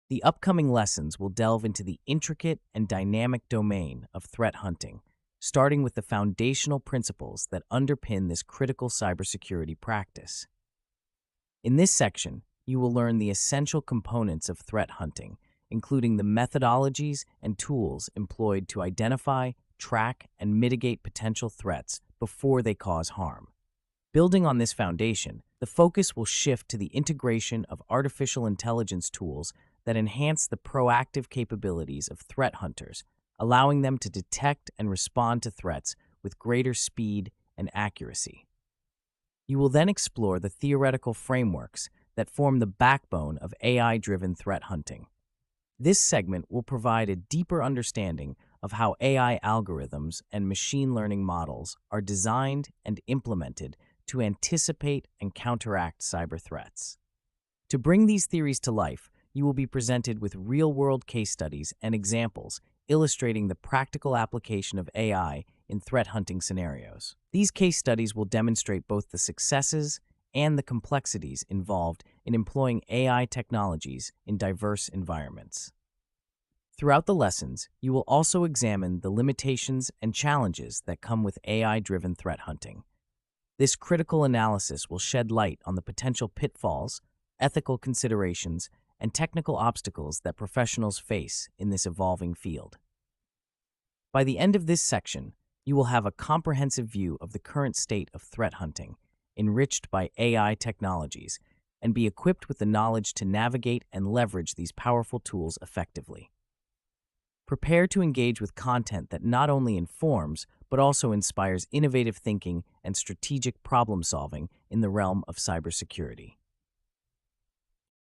The upcoming lessons will delve into the intricate and dynamic domain of threat hunting, starting with the foundational principles that underpin this critical cybersecurity practice. In this section, you will learn the essential components of threat hunting, including the methodologies and tools employed to identify, track, and mitigate potential threats before they cause harm. Building on this foundation, the focus will shift to the integration of artificial intelligence tools that enhance the proactive capabilities of threat hunters, allowing them to detect and respond to threats with greater speed and accuracy. You will then explore the theoretical frameworks that form the backbone of AI-driven threat hunting. This segment will provide a deeper understanding of how AI algorithms and machine learning models are designed and implemented to anticipate and counteract cyber threats. To bring these theories to life, you will be presented with real-world case studies and examples illustrating the practical application of AI in threat hunting scenarios. These case studies will demonstrate both the successes and the complexities involved in employing AI technologies in diverse environments. Throughout the lessons, you will also examine the limitations and challenges that come with AI-driven threat hunting. This critical analysis will shed light on the potential pitfalls, ethical considerations, and technical obstacles that professionals face in this evolving field. By the end of this section, you will have a comprehensive view of the current state of threat hunting, enriched by AI technologies, and be equipped with the knowledge to navigate and leverage these powerful tools effectively. Prepare to engage with content that not only informs, but also inspires innovative thinking and strategic problem-solving in the realm of cybersecurity.